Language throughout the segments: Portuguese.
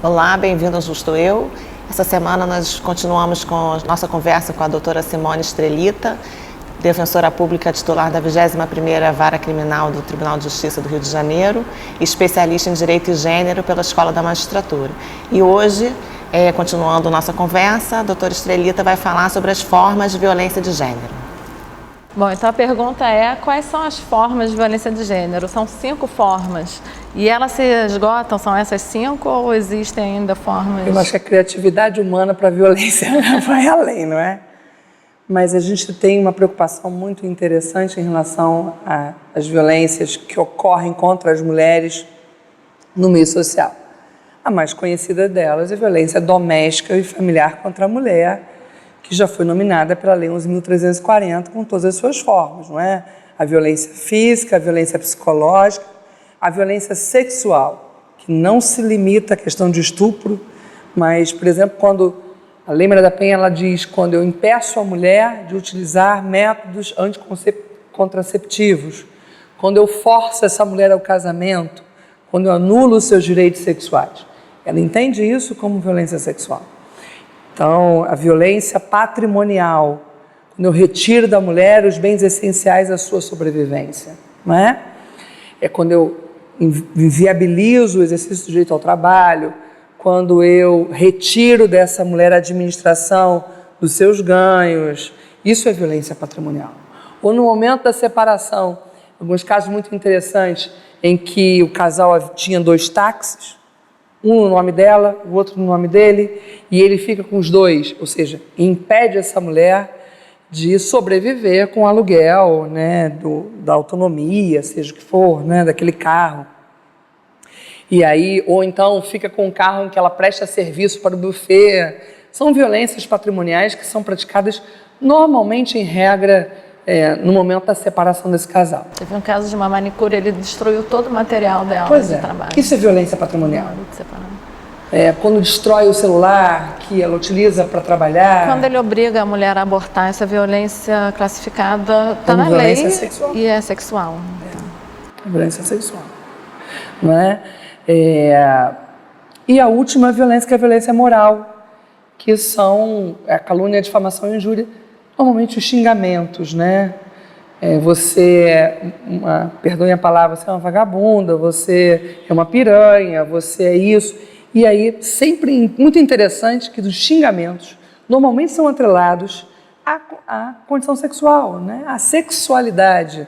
Olá, bem-vindo ao Justo Eu. Essa semana nós continuamos com a nossa conversa com a doutora Simone Estrelita, defensora pública titular da 21ª Vara Criminal do Tribunal de Justiça do Rio de Janeiro, especialista em Direito e Gênero pela Escola da Magistratura. E hoje, continuando nossa conversa, a doutora Estrelita vai falar sobre as formas de violência de gênero. Bom, então a pergunta é: quais são as formas de violência de gênero? São 5 formas. E elas se esgotam, são essas 5 ou existem ainda formas? Eu acho que a criatividade humana para a violência vai além, não é? Mas a gente tem uma preocupação muito interessante em relação às violências que ocorrem contra as mulheres no meio social. A mais conhecida delas é a violência doméstica e familiar contra a mulher, que já foi nominada pela Lei 11.340 com todas as suas formas, não é? A violência física, a violência psicológica, a violência sexual, que não se limita à questão de estupro, mas, por exemplo, quando a Lei Maria da Penha ela diz quando eu impeço a mulher de utilizar métodos anticontraceptivos, quando eu forço essa mulher ao casamento, quando eu anulo os seus direitos sexuais. Ela entende isso como violência sexual. Então, a violência patrimonial, quando eu retiro da mulher os bens essenciais à sua sobrevivência, não é? É quando eu inviabilizo o exercício do direito ao trabalho, quando eu retiro dessa mulher a administração dos seus ganhos. Isso é violência patrimonial. Ou no momento da separação, alguns casos muito interessantes, em que o casal tinha 2 táxis, um no nome dela, o outro no nome dele, e ele fica com os 2, ou seja, impede essa mulher de sobreviver com o aluguel, né, da autonomia, seja o que for, né, daquele carro. E aí, ou então fica com um carro em que ela presta serviço para o buffet. São violências patrimoniais que são praticadas normalmente, em regra, no momento da separação desse casal. Teve um caso de uma manicure, ele destruiu todo o material dela de trabalho. Isso é violência patrimonial. Quando destrói o celular que ela utiliza para trabalhar. Quando ele obriga a mulher a abortar, essa violência classificada está na lei sexual. E é sexual. É violência sexual. Não é? E a última violência, que é a violência moral, que são a calúnia, a difamação e a injúria, normalmente os xingamentos, né? Perdoe a palavra, você é uma vagabunda, você é uma piranha, você é isso. E aí, sempre muito interessante que os xingamentos normalmente são atrelados à condição sexual, né? À sexualidade.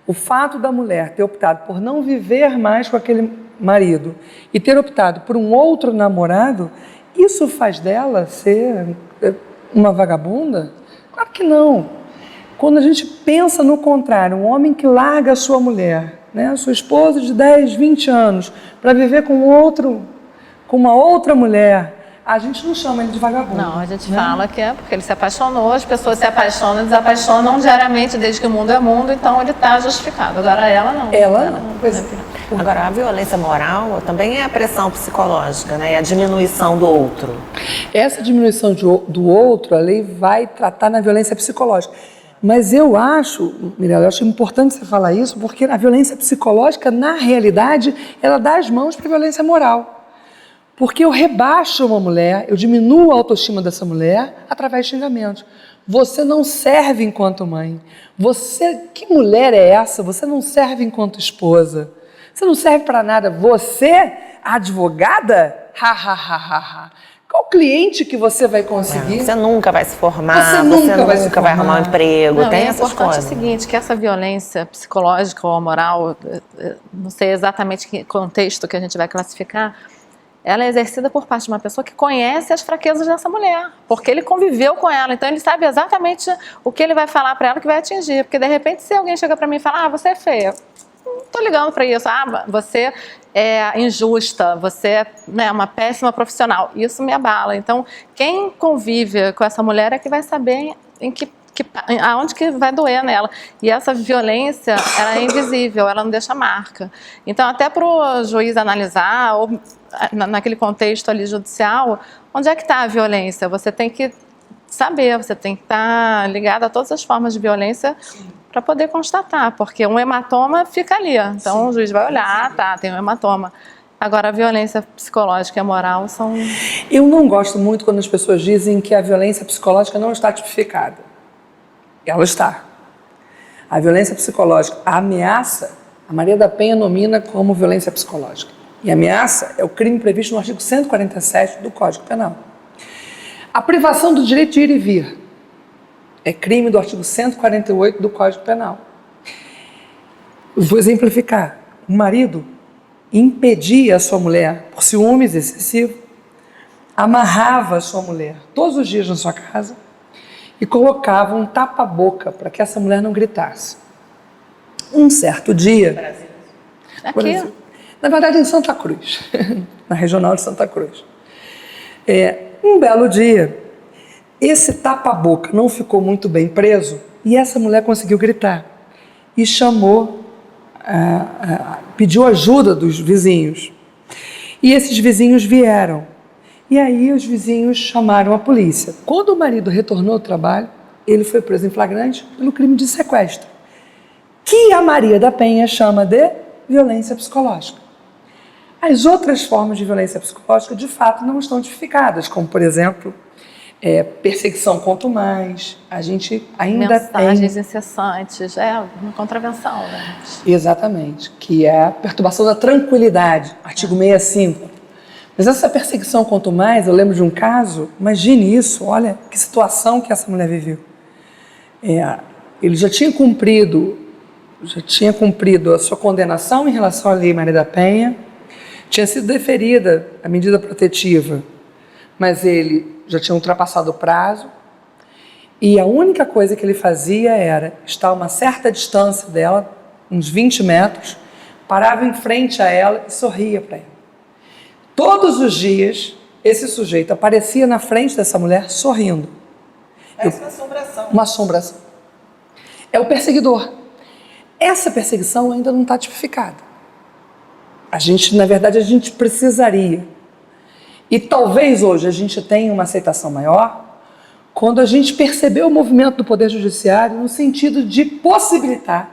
O fato da mulher ter optado por não viver mais com aquele marido e ter optado por um outro namorado, isso faz dela ser uma vagabunda? Claro que não. Quando a gente pensa no contrário, um homem que larga a sua mulher, né, a sua esposa de 10, 20 anos, para viver com uma outra mulher, a gente não chama ele de vagabundo. Não, a gente fala que é porque ele se apaixonou, as pessoas se apaixonam e desapaixonam diariamente desde que o mundo é mundo, então ele está justificado. Agora ela não. Ela não. Pois é. Agora, a violência moral também é a pressão psicológica, né? E a diminuição do outro. Essa diminuição do outro, a lei vai tratar na violência psicológica. Mas eu acho, Mirella, eu acho importante você falar isso, porque a violência psicológica, na realidade, ela dá as mãos para a violência moral. Porque eu rebaixo uma mulher, eu diminuo a autoestima dessa mulher através de xingamentos. Você não serve enquanto mãe. Que mulher é essa? Você não serve enquanto esposa. Você não serve para nada. Você, a advogada? Qual cliente que você vai conseguir? Você nunca vai se formar, você nunca vai arrumar um emprego. Não, tem é essas importante coisas. o seguinte, que essa violência psicológica ou moral, não sei exatamente que contexto que a gente vai classificar, ela é exercida por parte de uma pessoa que conhece as fraquezas dessa mulher, porque ele conviveu com ela, então ele sabe exatamente o que ele vai falar para ela que vai atingir, porque de repente se alguém chega para mim e fala, você é feia, não tô ligando para isso, você é injusta, você é, né, uma péssima profissional, isso me abala. Então quem convive com essa mulher é que vai saber aonde que vai doer nela. E essa violência, ela é invisível, ela não deixa marca. Então, até para o juiz analisar, ou naquele contexto ali judicial, onde é que está a violência? Você tem que saber, você tem que estar ligado a todas as formas de violência para poder constatar, porque um hematoma fica ali. Então, o juiz vai olhar, tem um hematoma. Agora, a violência psicológica e a moral são... Eu não gosto muito quando as pessoas dizem que a violência psicológica não está tipificada. Ela está. A violência psicológica, a ameaça, a Maria da Penha nomina como violência psicológica. E a ameaça é o crime previsto no artigo 147 do Código Penal. A privação do direito de ir e vir é crime do artigo 148 do Código Penal. Vou exemplificar. O marido impedia a sua mulher, por ciúmes excessivos, amarrava a sua mulher todos os dias na sua casa e colocava um tapa-boca para que essa mulher não gritasse. Um certo dia... Aqui? Na verdade, em Santa Cruz, na regional de Santa Cruz. Um belo dia, esse tapa-boca não ficou muito bem preso e essa mulher conseguiu gritar e chamou, pediu ajuda dos vizinhos. E esses vizinhos vieram. E aí os vizinhos chamaram a polícia. Quando o marido retornou ao trabalho, ele foi preso em flagrante pelo crime de sequestro, que a Maria da Penha chama de violência psicológica. As outras formas de violência psicológica, de fato, não estão tipificadas, como, por exemplo, perseguição quanto mais. A gente ainda mensagens incessantes, uma contravenção, né? Exatamente, que é a perturbação da tranquilidade, artigo 65. Mas essa perseguição quanto mais, eu lembro de um caso, imagine isso, olha que situação que essa mulher viveu. Ele já tinha cumprido a sua condenação em relação à Lei Maria da Penha, tinha sido deferida a medida protetiva, mas ele já tinha ultrapassado o prazo e a única coisa que ele fazia era estar a uma certa distância dela, uns 20 metros, parava em frente a ela e sorria para ela. Todos os dias, esse sujeito aparecia na frente dessa mulher sorrindo. Parece uma assombração. Uma assombração. É o perseguidor. Essa perseguição ainda não está tipificada. Na verdade, a gente precisaria. E talvez hoje a gente tenha uma aceitação maior quando a gente percebeu o movimento do Poder Judiciário no sentido de possibilitar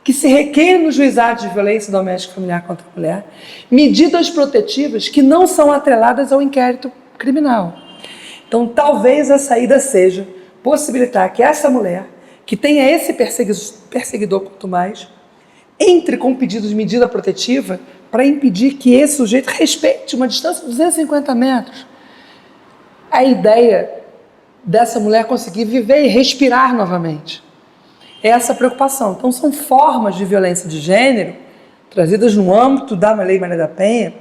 que se requeira no juizado de violência doméstica e familiar contra a mulher medidas protetivas que não são atreladas ao inquérito criminal. Então, talvez a saída seja possibilitar que essa mulher, que tenha esse perseguidor quanto mais, entre com pedido de medida protetiva para impedir que esse sujeito respeite uma distância de 250 metros. A ideia dessa mulher conseguir viver e respirar novamente. É essa preocupação. Então, são formas de violência de gênero trazidas no âmbito da Lei Maria da Penha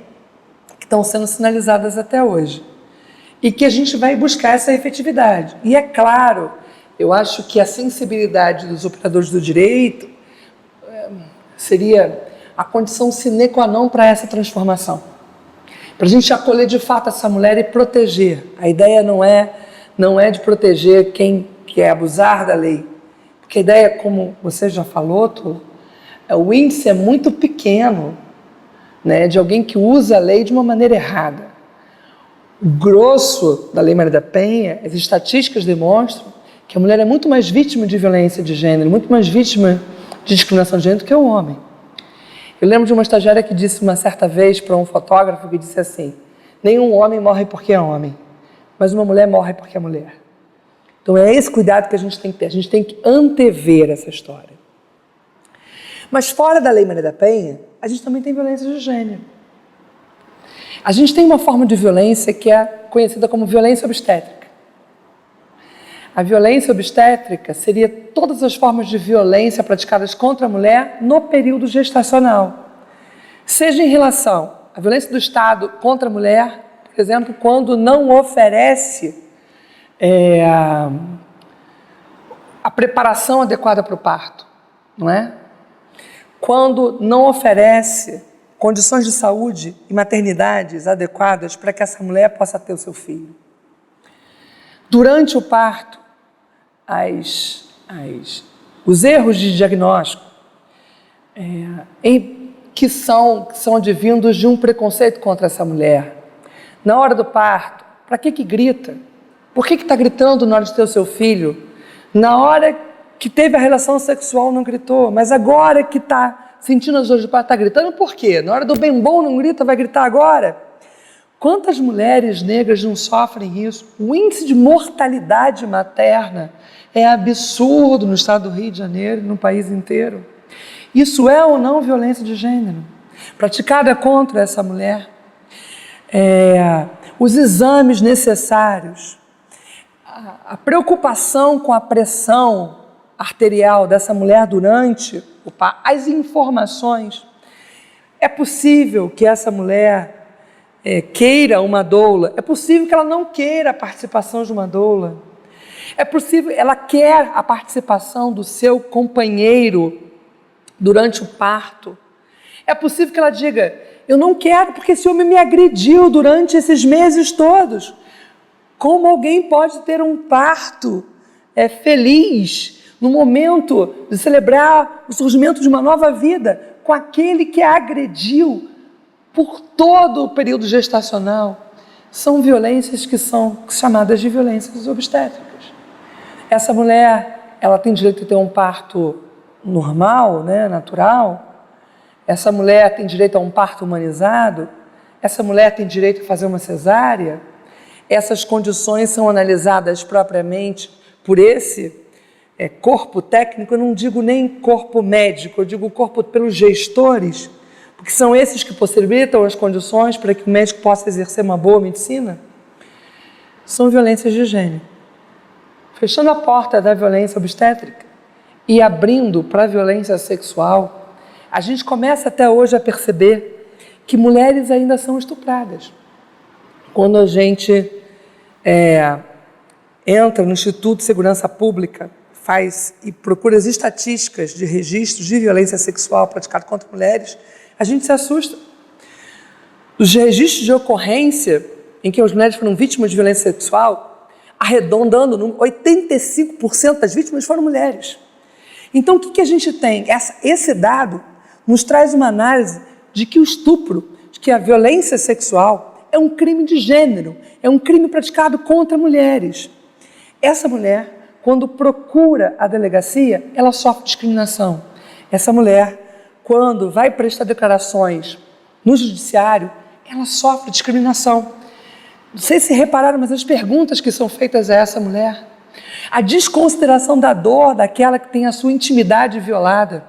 que estão sendo sinalizadas até hoje. E que a gente vai buscar essa efetividade. E é claro, eu acho que a sensibilidade dos operadores do direito seria a condição sine qua non para essa transformação. Para a gente acolher de fato essa mulher e proteger. A ideia não é de proteger quem quer abusar da lei. Porque a ideia, como você já falou, o índice é muito pequeno, né, de alguém que usa a lei de uma maneira errada. O grosso da Lei Maria da Penha, as estatísticas demonstram que a mulher é muito mais vítima de violência de gênero, muito mais vítima de discriminação de gênero do que o homem. Eu lembro de uma estagiária que disse uma certa vez para um fotógrafo que disse assim: nenhum homem morre porque é homem, mas uma mulher morre porque é mulher. Então é esse cuidado que a gente tem que ter, a gente tem que antever essa história. Mas fora da Lei Maria da Penha, a gente também tem violência de gênero. A gente tem uma forma de violência que é conhecida como violência obstétrica. A violência obstétrica seria todas as formas de violência praticadas contra a mulher no período gestacional. Seja em relação à violência do Estado contra a mulher, por exemplo, quando não oferece a preparação adequada para o parto, não é? Quando não oferece condições de saúde e maternidades adequadas para que essa mulher possa ter o seu filho. Durante o parto, os erros de diagnóstico que são advindos de um preconceito contra essa mulher. Na hora do parto, para que grita? Por que está gritando na hora de ter o seu filho? Na hora que teve a relação sexual não gritou, mas agora que está sentindo as dores de parto, está gritando por quê? Na hora do bem bom não grita, vai gritar agora? Quantas mulheres negras não sofrem isso? O índice de mortalidade materna é absurdo no estado do Rio de Janeiro, no país inteiro. Isso é ou não violência de gênero? Praticada contra essa mulher? Os exames necessários, a preocupação com a pressão arterial dessa mulher durante o parto, as informações. É possível que essa mulher queira uma doula, é possível que ela não queira a participação de uma doula, é possível, ela quer a participação do seu companheiro durante o parto, é possível que ela diga, eu não quero porque esse homem me agrediu durante esses meses todos. Como alguém pode ter um parto feliz no momento de celebrar o surgimento de uma nova vida com aquele que a agrediu por todo o período gestacional? São violências que são chamadas de violências obstétricas. Essa mulher, ela tem direito a ter um parto normal, né, natural? Essa mulher tem direito a um parto humanizado? Essa mulher tem direito a fazer uma cesárea? Essas condições são analisadas propriamente por esse corpo técnico, eu não digo nem corpo médico, eu digo corpo pelos gestores, porque são esses que possibilitam as condições para que o médico possa exercer uma boa medicina. São violências de gênero. Fechando a porta da violência obstétrica e abrindo para a violência sexual, a gente começa até hoje a perceber que mulheres ainda são estupradas. Quando a gente entra no Instituto de Segurança Pública, faz e procura as estatísticas de registros de violência sexual praticada contra mulheres, a gente se assusta. Os registros de ocorrência em que as mulheres foram vítimas de violência sexual, arredondando, 85% das vítimas foram mulheres. Então, o que a gente tem? Esse dado nos traz uma análise de que o estupro, de que a violência sexual é um crime de gênero, é um crime praticado contra mulheres. Essa mulher, quando procura a delegacia, ela sofre discriminação. Essa mulher, quando vai prestar declarações no judiciário, ela sofre discriminação. Não sei se repararam, mas as perguntas que são feitas a essa mulher, a desconsideração da dor daquela que tem a sua intimidade violada,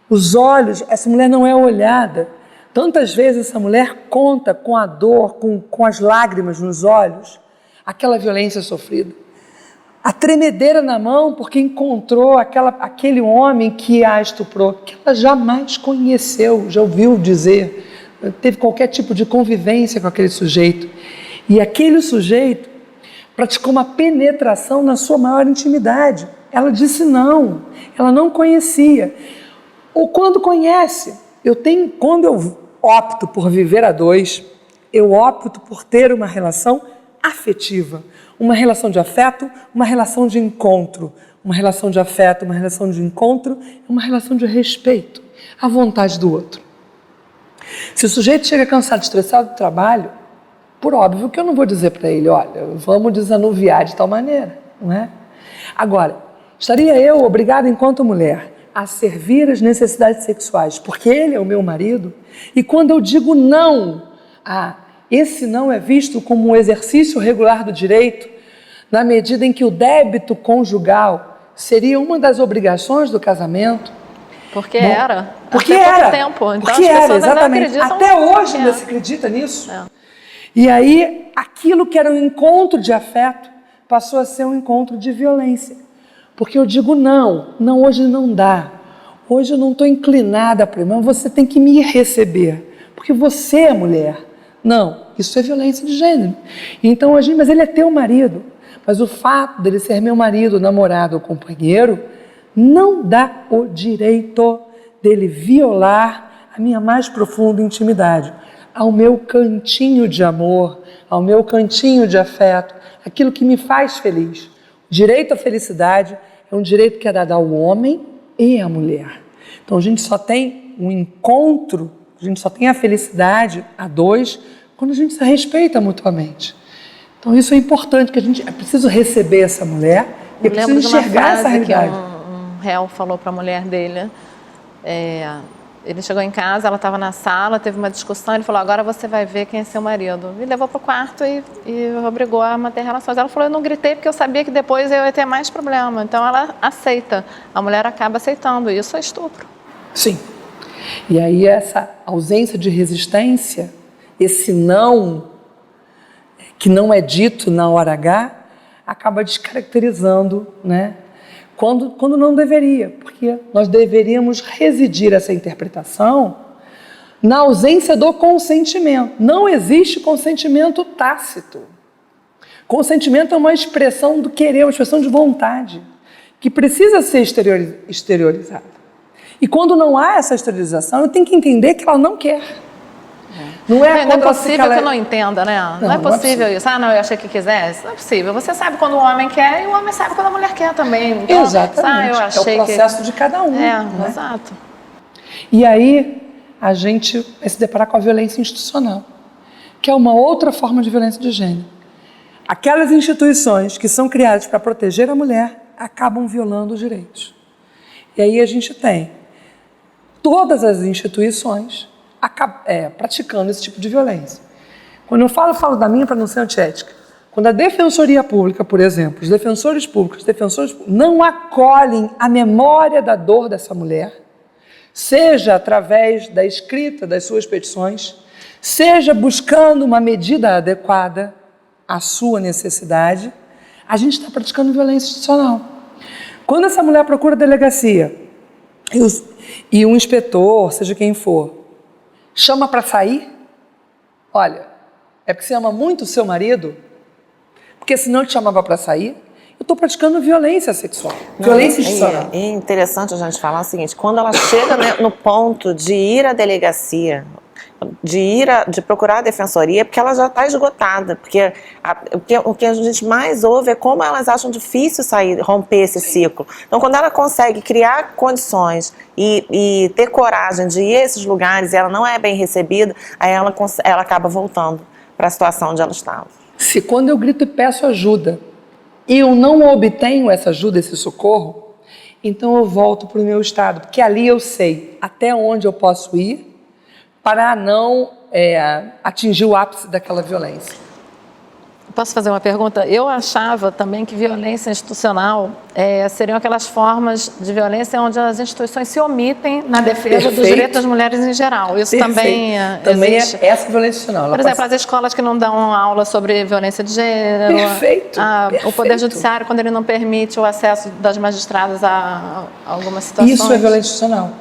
os olhos, essa mulher não é olhada. Tantas vezes essa mulher conta com a dor, com as lágrimas nos olhos, aquela violência sofrida. A tremedeira na mão porque encontrou aquele homem que a estuprou, que ela jamais conheceu, já ouviu dizer, teve qualquer tipo de convivência com aquele sujeito. E aquele sujeito praticou uma penetração na sua maior intimidade. Ela disse não, ela não conhecia. Ou quando conhece, quando eu opto por viver a dois, eu opto por ter uma relação afetiva, uma relação de afeto, uma relação de encontro, uma relação de afeto, uma relação de encontro, uma relação de respeito à vontade do outro. Se o sujeito chega cansado, estressado do trabalho, por óbvio que eu não vou dizer para ele, olha, vamos desanuviar de tal maneira, não é? Agora, estaria eu obrigada enquanto mulher a servir as necessidades sexuais, porque ele é o meu marido, e quando eu digo não, esse não é visto como um exercício regular do direito, na medida em que o débito conjugal seria uma das obrigações do casamento. Porque era. Porque até era. pouco tempo. Então porque as pessoas era, exatamente. acreditam Até hoje ainda se acredita nisso. E aí, aquilo que era um encontro de afeto passou a ser um encontro de violência. Porque eu digo não, hoje não dá. Hoje eu não estou inclinada para irmão, você tem que me receber. Porque você é mulher. Não, isso é violência de gênero. Então, mas ele é teu marido. Mas o fato dele ser meu marido, namorado ou companheiro, não dá o direito dele violar a minha mais profunda intimidade, ao meu cantinho de amor, ao meu cantinho de afeto, aquilo que me faz feliz. O direito à felicidade é um direito que é dado ao homem e à mulher. Então a gente só tem um encontro, a gente só tem a felicidade a dois quando a gente se respeita mutuamente. Então isso é importante, que a gente é preciso receber essa mulher e é preciso enxergar essa realidade. Um réu falou para a mulher dele, Ele chegou em casa, ela estava na sala, teve uma discussão, ele falou, agora você vai ver quem é seu marido. Me levou para o quarto e obrigou a manter relações. Ela falou, eu não gritei porque eu sabia que depois eu ia ter mais problema. Então ela aceita, a mulher acaba aceitando, e isso é estupro. Sim. E aí essa ausência de resistência, esse não, que não é dito na hora H, acaba descaracterizando, né? Quando não deveria, porque nós deveríamos residir essa interpretação na ausência do consentimento. Não existe consentimento tácito. Consentimento é uma expressão do querer, uma expressão de vontade, que precisa ser exteriorizada. E quando não há essa exteriorização, eu tenho que entender que ela não quer. Não é possível que eu não entenda, né? Não é possível isso. Ah, não, eu achei que quisesse. Não é possível. Você sabe quando o homem quer e o homem sabe quando a mulher quer também. Então, exatamente. Eu achei é o processo de cada um. Né? Exato. E aí a gente vai se deparar com a violência institucional, que é uma outra forma de violência de gênero. Aquelas instituições que são criadas para proteger a mulher acabam violando os direitos. E aí a gente tem todas as instituições praticando esse tipo de violência. Quando eu falo da minha para não ser antiética. Quando a Defensoria Pública, por exemplo, os defensores públicos não acolhem a memória da dor dessa mulher, seja através da escrita das suas petições, seja buscando uma medida adequada à sua necessidade, a gente está praticando violência institucional. Quando essa mulher procura a delegacia e um inspetor, seja quem for, chama para sair, olha, é porque você ama muito o seu marido, porque senão ele te chamava para sair, eu estou praticando violência sexual, violência institucional. É interessante a gente falar o seguinte, quando ela chega, né, no ponto de ir à delegacia, de procurar a defensoria, porque ela já está esgotada, porque o que a gente mais ouve é como elas acham difícil romper esse ciclo. Então, quando ela consegue criar condições e ter coragem de ir a esses lugares e ela não é bem recebida, aí ela acaba voltando para a situação onde ela estava. Se quando eu grito e peço ajuda, eu não obtenho essa ajuda, esse socorro, então eu volto para o meu estado, porque ali eu sei até onde eu posso ir para não atingir o ápice daquela violência. Posso fazer uma pergunta? Eu achava também que violência institucional seriam aquelas formas de violência onde as instituições se omitem na defesa dos direitos das mulheres em geral. Isso também existe. É essa violência institucional. Por exemplo, as escolas que não dão aula sobre violência de gênero. Perfeito. O Poder Judiciário, quando ele não permite o acesso das magistradas a algumas situações. Isso é violência institucional.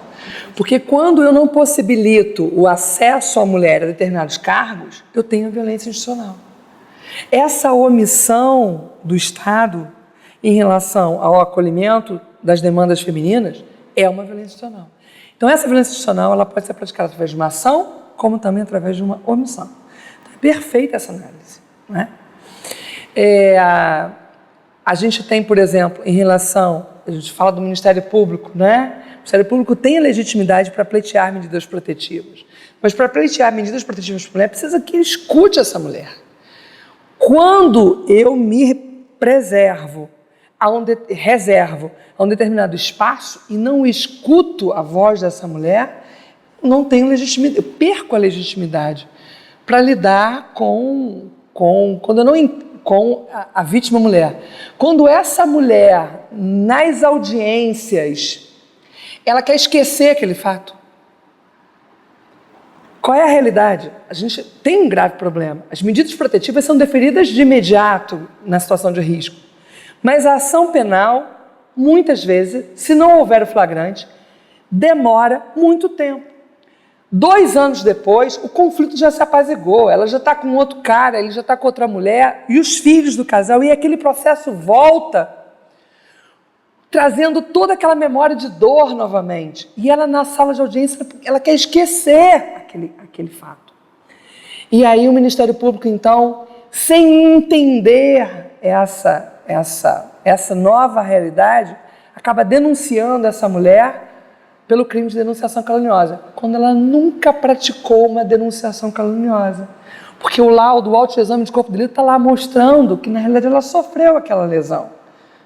Porque quando eu não possibilito o acesso à mulher a determinados cargos, eu tenho violência institucional. Essa omissão do Estado em relação ao acolhimento das demandas femininas é uma violência institucional. Então, essa violência institucional ela pode ser praticada através de uma ação, como também através de uma omissão. Então, é perfeita essa análise, não é? A gente tem, por exemplo, em relação, a gente fala do Ministério Público, né? O Ministério Público tem a legitimidade para pleitear medidas protetivas. Mas para pleitear medidas protetivas para a mulher, precisa que escute essa mulher. Quando eu me reservo a um determinado espaço e não escuto a voz dessa mulher, não tenho legitimidade, eu perco a legitimidade para lidar com a vítima mulher. Quando essa mulher, nas audiências, ela quer esquecer aquele fato. Qual é a realidade? A gente tem um grave problema. As medidas protetivas são deferidas de imediato na situação de risco. Mas a ação penal, muitas vezes, se não houver o flagrante, demora muito tempo. 2 anos depois, o conflito já se apaziguou, ela já está com outro cara, ele já está com outra mulher, e os filhos do casal, e aquele processo volta, trazendo toda aquela memória de dor novamente. E ela, na sala de audiência, ela quer esquecer aquele fato. E aí o Ministério Público, então, sem entender essa nova realidade, acaba denunciando essa mulher pelo crime de denunciação caluniosa, quando ela nunca praticou uma denunciação caluniosa. Porque o laudo, o autoexame de corpo de delito está lá mostrando que, na realidade, ela sofreu aquela lesão.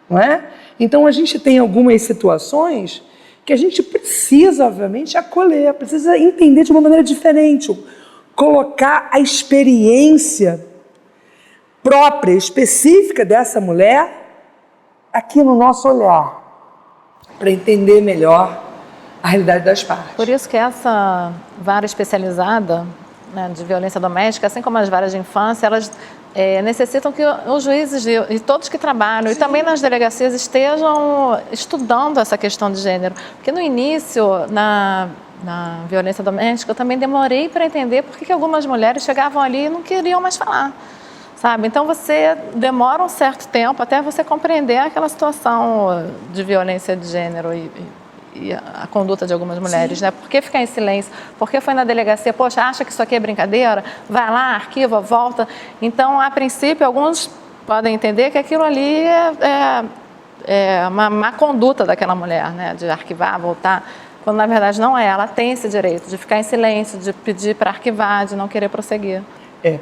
Não é? Então, a gente tem algumas situações que a gente precisa, obviamente, acolher, precisa entender de uma maneira diferente, colocar a experiência própria, específica dessa mulher aqui no nosso olhar, para entender melhor a realidade das partes. Por isso que essa vara especializada, né, de violência doméstica, assim como as varas de infância, elas necessitam que os juízes e todos que trabalham, e também nas delegacias, estejam estudando essa questão de gênero. Porque no início, na violência doméstica, eu também demorei para entender por que algumas mulheres chegavam ali e não queriam mais falar, sabe? Então você demora um certo tempo até você compreender aquela situação de violência de gênero e a conduta de algumas mulheres, né? Por que ficar em silêncio? Por que foi na delegacia? Poxa, acha que isso aqui é brincadeira? Vai lá, arquiva, volta. Então, a princípio, alguns podem entender que aquilo ali é uma má conduta daquela mulher, né? De arquivar, voltar, quando na verdade não é. Ela tem esse direito de ficar em silêncio, de pedir para arquivar, de não querer prosseguir.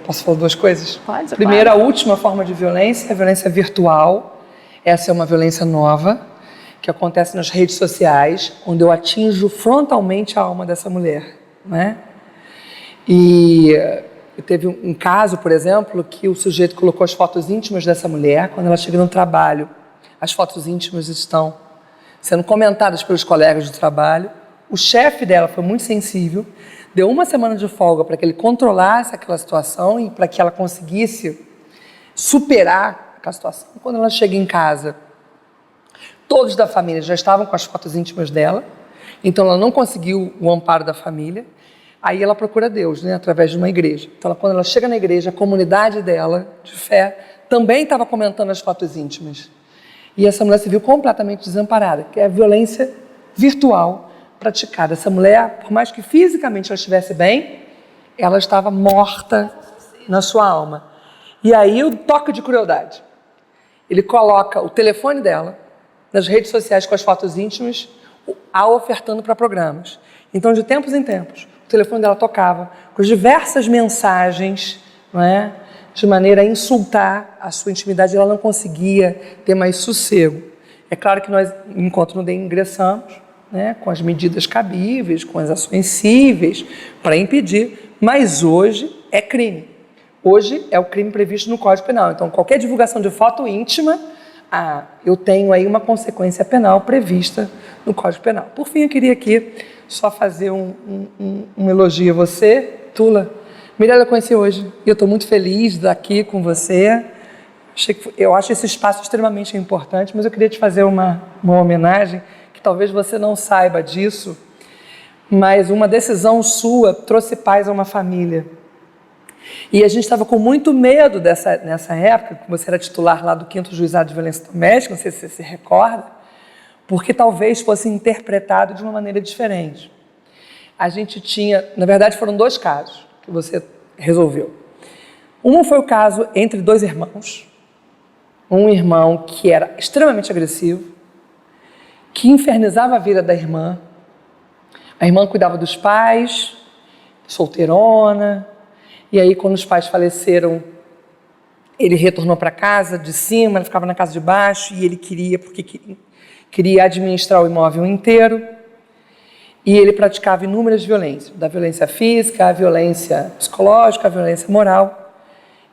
Posso falar duas coisas? Pode, Primeiro, claro. a última forma de violência é a violência virtual. Essa é uma violência nova, que acontece nas redes sociais, onde eu atinjo frontalmente a alma dessa mulher, né? E teve um caso, por exemplo, que o sujeito colocou as fotos íntimas dessa mulher. Quando ela chega no trabalho, as fotos íntimas estão sendo comentadas pelos colegas de trabalho. O chefe dela foi muito sensível, deu uma semana de folga para que ele controlasse aquela situação e para que ela conseguisse superar aquela situação. Quando ela chega em casa, todos da família já estavam com as fotos íntimas dela, então ela não conseguiu o amparo da família. Aí ela procura Deus, né, através de uma igreja. Então, quando ela chega na igreja, a comunidade dela, de fé, também estava comentando as fotos íntimas. E essa mulher se viu completamente desamparada, que é a violência virtual praticada. Essa mulher, por mais que fisicamente ela estivesse bem, ela estava morta na sua alma. E aí o toque de crueldade. Ele coloca o telefone dela nas redes sociais com as fotos íntimas, a ofertando para programas. Então, de tempos em tempos, o telefone dela tocava com diversas mensagens, não é? De maneira a insultar a sua intimidade. Ela não conseguia ter mais sossego. É claro que nós, enquanto no DEM, ingressamos, né, com as medidas cabíveis, com as ações cíveis, para impedir, mas hoje é crime. Hoje é o crime previsto no Código Penal. Então, qualquer divulgação de foto íntima, eu tenho aí uma consequência penal prevista no Código Penal. Por fim, eu queria aqui só fazer um elogio a você, Tula. Mirella, eu conheci hoje e eu estou muito feliz de estar aqui com você. Eu acho esse espaço extremamente importante, mas eu queria te fazer uma homenagem, que talvez você não saiba disso, mas uma decisão sua trouxe paz a uma família. E a gente estava com muito medo nessa época, que você era titular lá do 5º Juizado de Violência Doméstica, não sei se você se recorda, porque talvez fosse interpretado de uma maneira diferente. A gente tinha, na verdade foram 2 casos que você resolveu. Um foi o caso entre 2 irmãos, um irmão que era extremamente agressivo, que infernizava a vida da irmã. A irmã cuidava dos pais, solteirona. E aí, quando os pais faleceram, ele retornou para a casa de cima, ele ficava na casa de baixo, e ele queria administrar o imóvel inteiro. E ele praticava inúmeras violências, da violência física, a violência psicológica, a violência moral.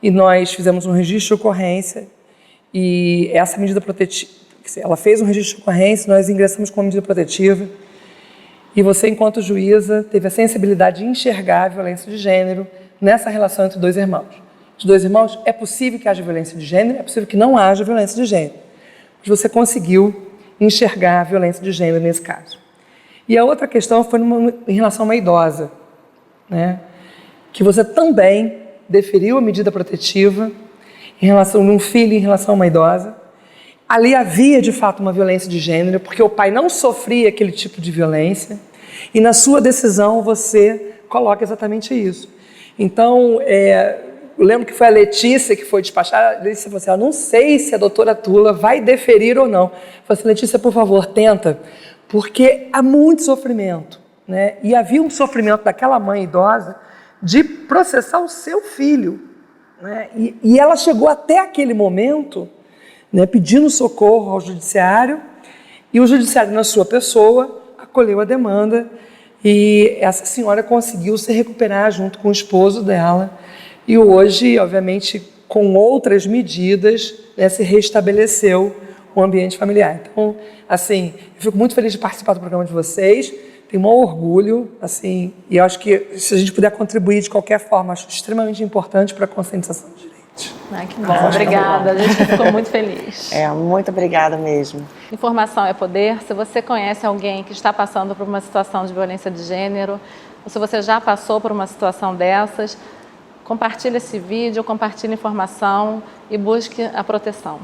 E nós fizemos um registro de ocorrência, e essa medida protetiva, ela fez um registro de ocorrência, nós ingressamos com uma medida protetiva, e você, enquanto juíza, teve a sensibilidade de enxergar a violência de gênero nessa relação entre 2 irmãos. Os 2 irmãos, é possível que haja violência de gênero, é possível que não haja violência de gênero. Mas você conseguiu enxergar a violência de gênero nesse caso. E a outra questão foi em relação a uma idosa, né? Que você também deferiu a medida protetiva em relação a um filho, em relação a uma idosa. Ali havia, de fato, uma violência de gênero, porque o pai não sofria aquele tipo de violência, e na sua decisão você coloca exatamente isso. Então, eu lembro que foi a Letícia que foi despachar. A Letícia falou assim: eu não sei se a doutora Tula vai deferir ou não. Eu falei assim: Letícia, por favor, tenta, porque há muito sofrimento, né? E havia um sofrimento daquela mãe idosa de processar o seu filho, né? E ela chegou até aquele momento, né, pedindo socorro ao judiciário, e o judiciário, na sua pessoa, acolheu a demanda e essa senhora conseguiu se recuperar junto com o esposo dela e hoje, obviamente, com outras medidas, né, se restabeleceu o ambiente familiar. Então, assim, eu fico muito feliz de participar do programa de vocês, tenho um orgulho, assim, e eu acho que se a gente puder contribuir de qualquer forma, acho extremamente importante para a conscientização dos direitos. Ai, que bom, obrigada, a gente ficou muito feliz. Muito obrigada mesmo. Informação é poder. Se você conhece alguém que está passando por uma situação de violência de gênero, ou se você já passou por uma situação dessas, compartilhe esse vídeo, compartilhe informação e busque a proteção.